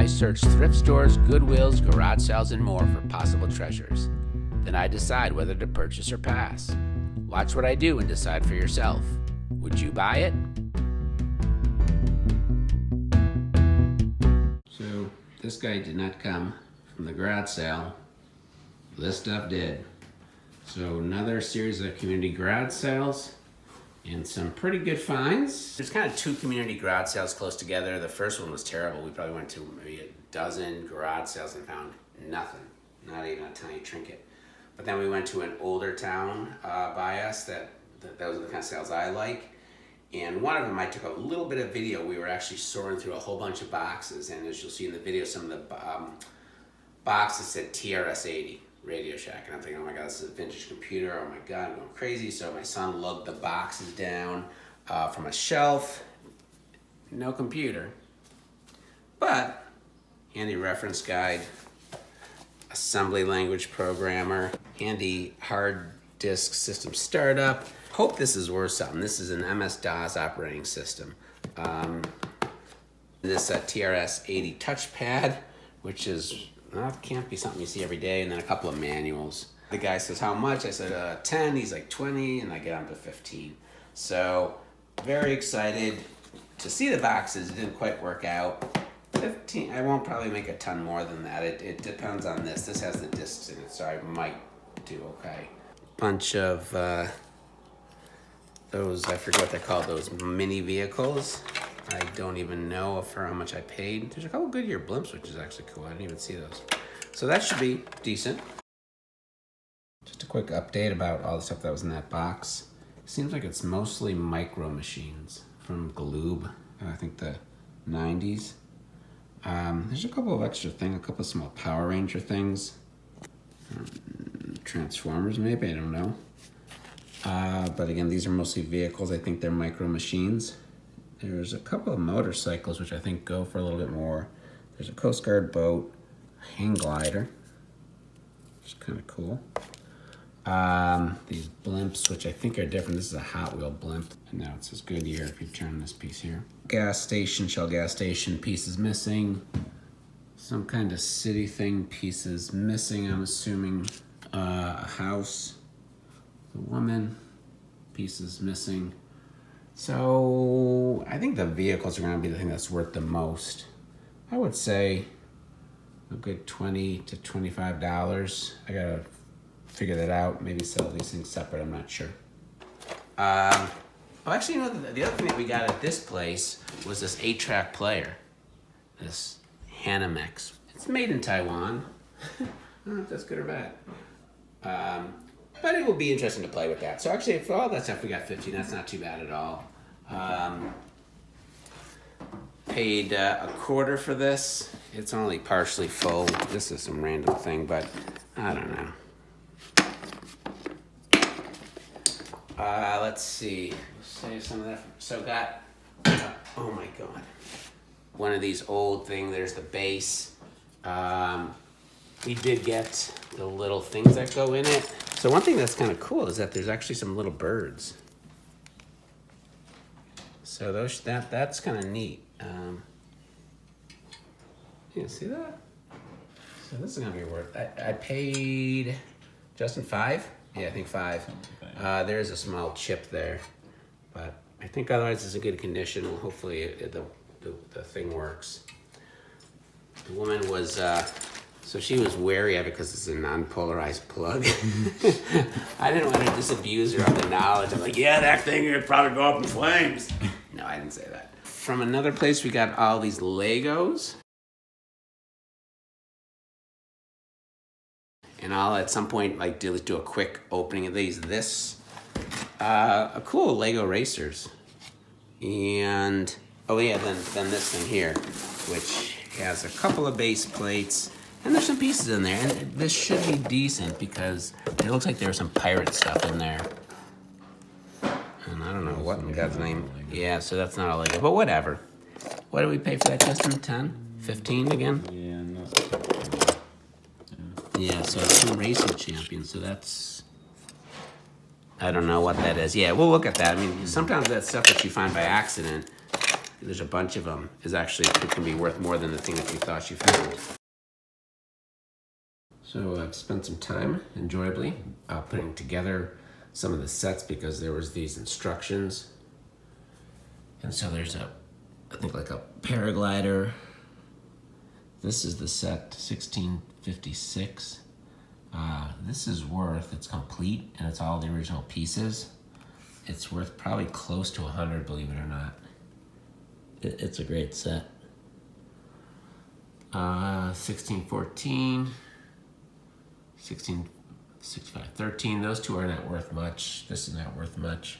I search thrift stores, Goodwills, garage sales, and more for possible treasures. Then I decide whether to purchase or pass. Watch what I do and decide for yourself. Would you buy it? So, this guy did not come from the garage sale. This stuff did. So, another series of community garage sales and some pretty good finds. There's kind of two community garage sales close together. The first one was terrible. We probably went to maybe a dozen garage sales and found nothing, not even a tiny trinket. But then we went to an older town by us that was the kind of sales I like. And one of them, I took a little bit of video. We were actually sorting through a whole bunch of boxes. And as you'll see in the video, some of the boxes said TRS-80, Radio Shack. And I'm thinking, oh my God, this is a vintage computer. Oh my God, I'm going crazy. So my son lugged the boxes down from a shelf. No computer. But handy reference guide, assembly language programmer, handy hard disk system startup. Hope this is worth something. This is an MS-DOS operating system. This TRS-80 touchpad, which is, can't be something you see every day, and then a couple of manuals. The guy says, how much? I said, 10, he's like 20, and I get him to 15. So, very excited to see the boxes. It didn't quite work out. 15, I won't probably make a ton more than that. It depends on this. This has the discs in it, so I might do okay. Bunch of those, I forget what they're called, those mini vehicles. I don't even know for how much I paid. There's a couple Goodyear blimps, which is actually cool. I didn't even see those. So that should be decent. Just a quick update about all the stuff that was in that box. Seems like it's mostly micro machines from Gloob, I think the 90s. There's a couple of extra things, a couple of small Power Ranger things. Transformers maybe, I don't know. But again, these are mostly vehicles. I think they're micro machines. There's a couple of motorcycles, which I think go for a little bit more. There's a Coast Guard boat, a hang glider, which is kind of cool. These blimps, which I think are different. This is a Hot Wheel blimp. And now it says Goodyear if you turn this piece here. Gas station, Shell gas station, pieces missing. Some kind of city thing, pieces missing, I'm assuming. A house, a woman, pieces missing. So I think the vehicles are going to be the thing that's worth the most. I would say a good $20 to $25. I got to figure that out. Maybe sell these things separate. I'm not sure. Actually, you know, the other thing that we got at this place was this 8-track player. This Hanimex. It's made in Taiwan. I don't know if that's good or bad. But it will be interesting to play with that. So actually, for all that stuff, we got 15. That's not too bad at all. Paid a quarter for this. It's only partially full. This is some random thing, but I don't know. Let's see. Save some of that. So got, oh my God. One of these old thing, there's the base. We did get the little things that go in it. So one thing that's kind of cool is that there's actually some little birds. So that's kind of neat. You see that? So this is gonna be worth. I paid Justin $5. Yeah, I think $5. There is a small chip there, but I think otherwise it's in good condition. Hopefully the thing works. The woman was. So she was wary of it because it's a non-polarized plug. I didn't want to disabuse her of the knowledge. I'm like, yeah, that thing would probably go up in flames. No, I didn't say that. From another place, we got all these Legos. And I'll at some point like do a quick opening of these. A cool Lego racers. And, oh yeah, then this thing here, which has a couple of base plates. And there's some pieces in there, and this should be decent because it looks like there's some pirate stuff in there. And I don't know what in God's name. Yeah, so that's not a Lego, but whatever. What did we pay for that, Justin? 10? 15 again? Yeah, no. Yeah, so it's some racing champions, so that's... I don't know what that is. Yeah, we'll look at that. I mean, sometimes that stuff that you find by accident there's a bunch of them, is actually, it can be worth more than the thing that you thought you found. So I've spent some time, enjoyably, putting together some of the sets because there was these instructions. And so there's I think like a paraglider. This is the set 1656. This is worth, it's complete and it's all the original pieces. It's worth probably close to 100, believe it or not. It's a great set. 1614, 1665, 13. Those two are not worth much. This is not worth much.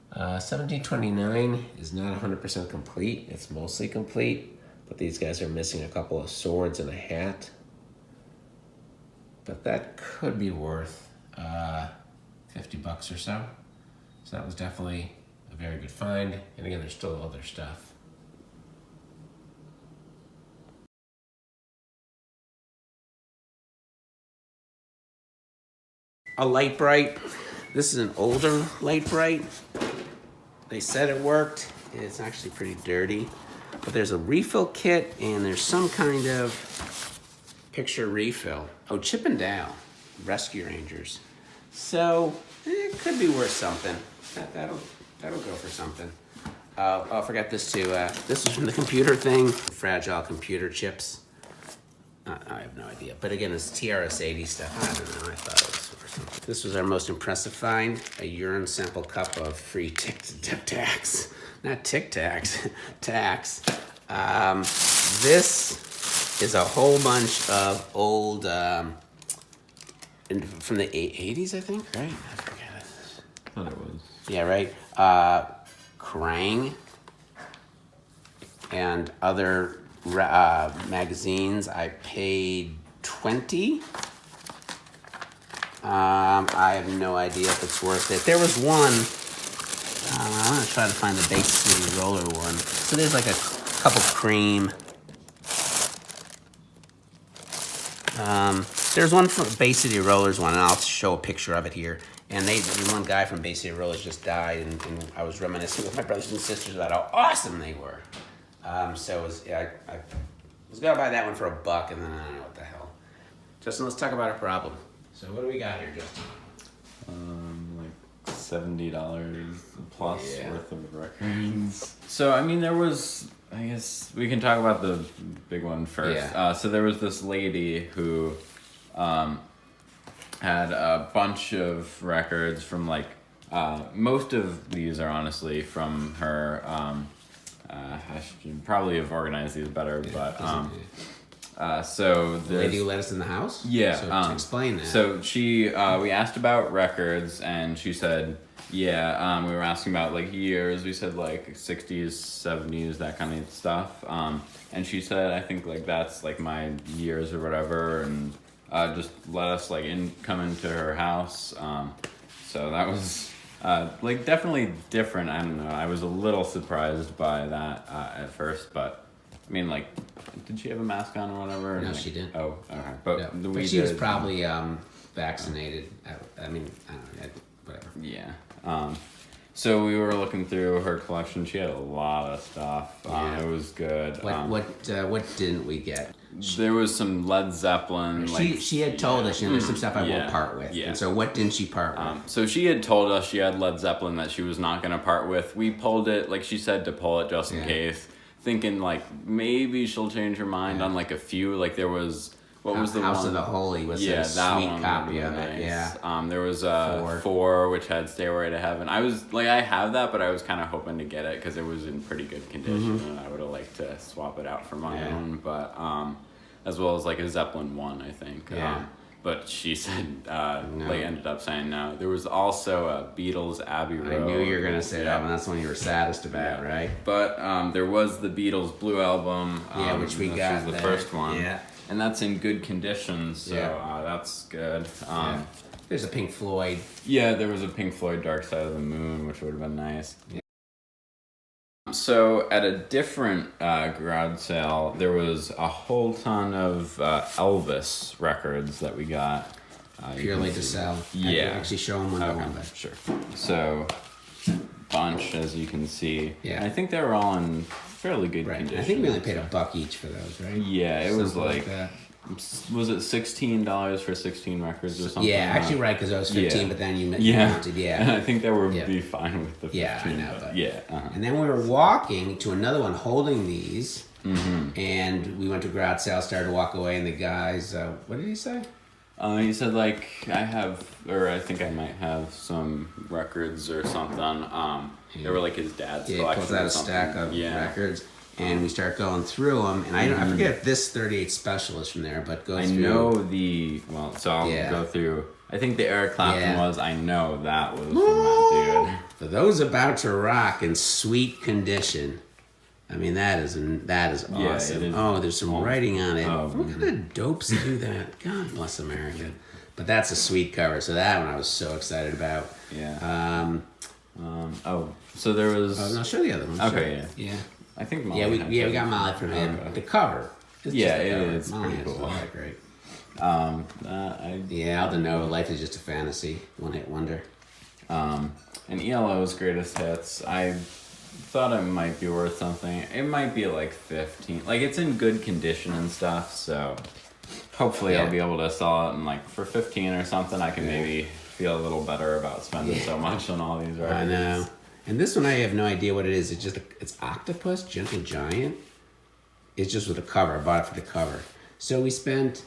1729 is not 100% complete. It's mostly complete, but these guys are missing a couple of swords and a hat. But that could be worth $50 or so. So that was definitely a very good find. And again, there's still other stuff. A light bright. This is an older light bright. They said it worked. It's actually pretty dirty. But there's a refill kit and there's some kind of picture refill. Oh, Chip and Dale, Rescue Rangers. So it could be worth something. That'll go for something. I forgot this too. This is from the computer thing. Fragile computer chips. I have no idea. But again, it's TRS-80 stuff. I don't know. I thought it was worth something. This was our most impressive find. A urine sample cup of free Tic Tacs. Not Tic Tacs. Tacs. This is a whole bunch of old, from the 80s, I think, right? I forget. I thought it was. Yeah, right. Krang and other magazines. I paid $20. I have no idea if it's worth it. There was one. I'm gonna try to find the Bay City Roller one. So there's like a cup of cream. There's one from Bay City Rollers one, and I'll show a picture of it here. And the one guy from Bay City Rollers just died, and I was reminiscing with my brothers and sisters about how awesome they were. So it was, I was gonna buy that one for $1, and then I don't know what the hell. Justin, let's talk about our problem. So what do we got here, Justin? Like $70 plus Yeah. worth of records. So I mean, there was. I guess we can talk about the big one first. Yeah. So there was this lady who had a bunch of records from like most of these are honestly from her. I should probably have organized these better, but so The lady who let us in the house? yeah. So to explain that. So she we asked about records and she said yeah. We were asking about like years. We said like 60s, 70s, that kind of stuff. And she said I think like that's like my years or whatever, and just let us like come into her house. So that was like definitely different. I don't know. I was a little surprised by that at first, but I mean, like, did she have a mask on or whatever? No, like, she didn't. Oh, okay. No. But she was probably vaccinated. I mean, I don't know. Whatever. Yeah. So we were looking through her collection. She had a lot of stuff. Yeah. It was good. What didn't we get? There was some Led Zeppelin. She had told us, there's some stuff I won't part with. Yeah. And so what didn't she part with? So she had told us she had Led Zeppelin that she was not going to part with. We pulled it, like she said, to pull it just in case, thinking like maybe she'll change her mind on like a few. Like there was, what was the House one? of the Holy was a that sweet one copy would of be it. nice. Yeah. There was four, which had Stairway to Heaven. I was like, I have that, but I was kind of hoping to get it because it was in pretty good condition, and I would have liked to swap it out for my own. But as well as like a Zeppelin one, I think. Yeah. But she said, like, ended up saying no. There was also a Beatles Abbey Road. I knew you were going to say that one. That's one you were saddest about, right? But there was the Beatles Blue Album. Which we got. Was the first one. Yeah. And that's in good condition, so that's good. There's a Pink Floyd. Yeah, there was a Pink Floyd Dark Side of the Moon, which would have been nice. Yeah. So at a different garage sale, there was a whole ton of Elvis records that we got. Purely to sell. I can actually show them when I want. Sure. So bunch, as you can see. Yeah. And I think they were all in fairly good Right. condition. I think we only paid $1 each for those, right? Yeah, it was Something like that. was it $16 for 16 records or something? Yeah, actually, right, because I was 15, Yeah. but then you Yeah. counted, yeah. And I think that would Yeah. be fine with the 15. Yeah, I know, but- yeah. And then we were walking to another one holding these, Mm-hmm. and we went to a garage sale, started to walk away, and the guys, what did he say? He said like I think I might have some records or something. They were like his dad's Yeah, he collection. pulls out or a stack something. of records, and we start going through them, and I forget if this 38 special is from there, but go I through. know so I'll Yeah. go through. I think the Eric Clapton Yeah. was. I know that was from that dude. For those about to rock in sweet condition, I mean that is awesome. Yeah, it is. Oh, there's some writing on it. Oh, What kind of dopes do that? God bless America. But that's a sweet cover. So that one I was so excited about. Yeah. So there was. No, show the other one. Okay, Sure. Yeah. I think Molly Yeah, we had got some. Molly from him. Okay. The cover. It's Yeah, just the it cover. is Molly pretty is cool. all that great. I Yeah, Alden know life is just a fantasy, one hit wonder. And ELO's greatest hits. I thought it might be worth something. It might be like 15. Like it's in good condition and stuff, so hopefully Yeah. I'll be able to sell it and like for 15 or something I can maybe feel a little better about spending so much on all these records. I know. And this one I have no idea what it is. It's Octopus, Gentle Giant. It's just with a cover. I bought it for the cover. So we spent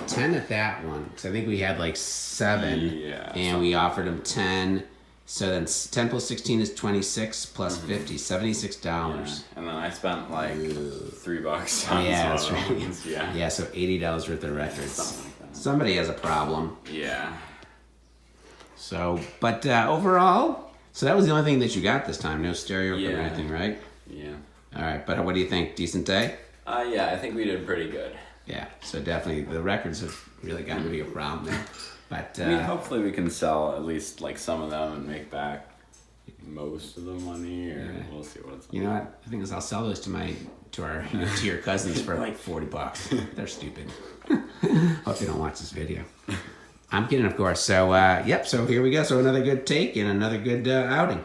10 at that one because I think we had like 7. Yeah, And we offered them 10. So then 10 plus 16 is 26 plus 50, $76. Yeah. And then I spent like $3 Oh, on yeah, some that's of right. those. Yeah. Yeah, so $80 worth of records. Something like that. Somebody has a problem. Yeah. So, but overall, so that was the only thing that you got this time. No stereo or Yeah. anything, right? Yeah. All right, but what do you think? Decent day? Yeah, I think we did pretty good. Yeah, so definitely the records have really gotten to be a problem there. But I mean, hopefully we can sell at least like some of them and make back most of the money, or Yeah. we'll see what's. you know what? The thing is, I'll sell those to your cousins for like $40. They're stupid. Hope they don't watch this video. I'm kidding, of course. So, yep. So here we go. So another good take and another good outing.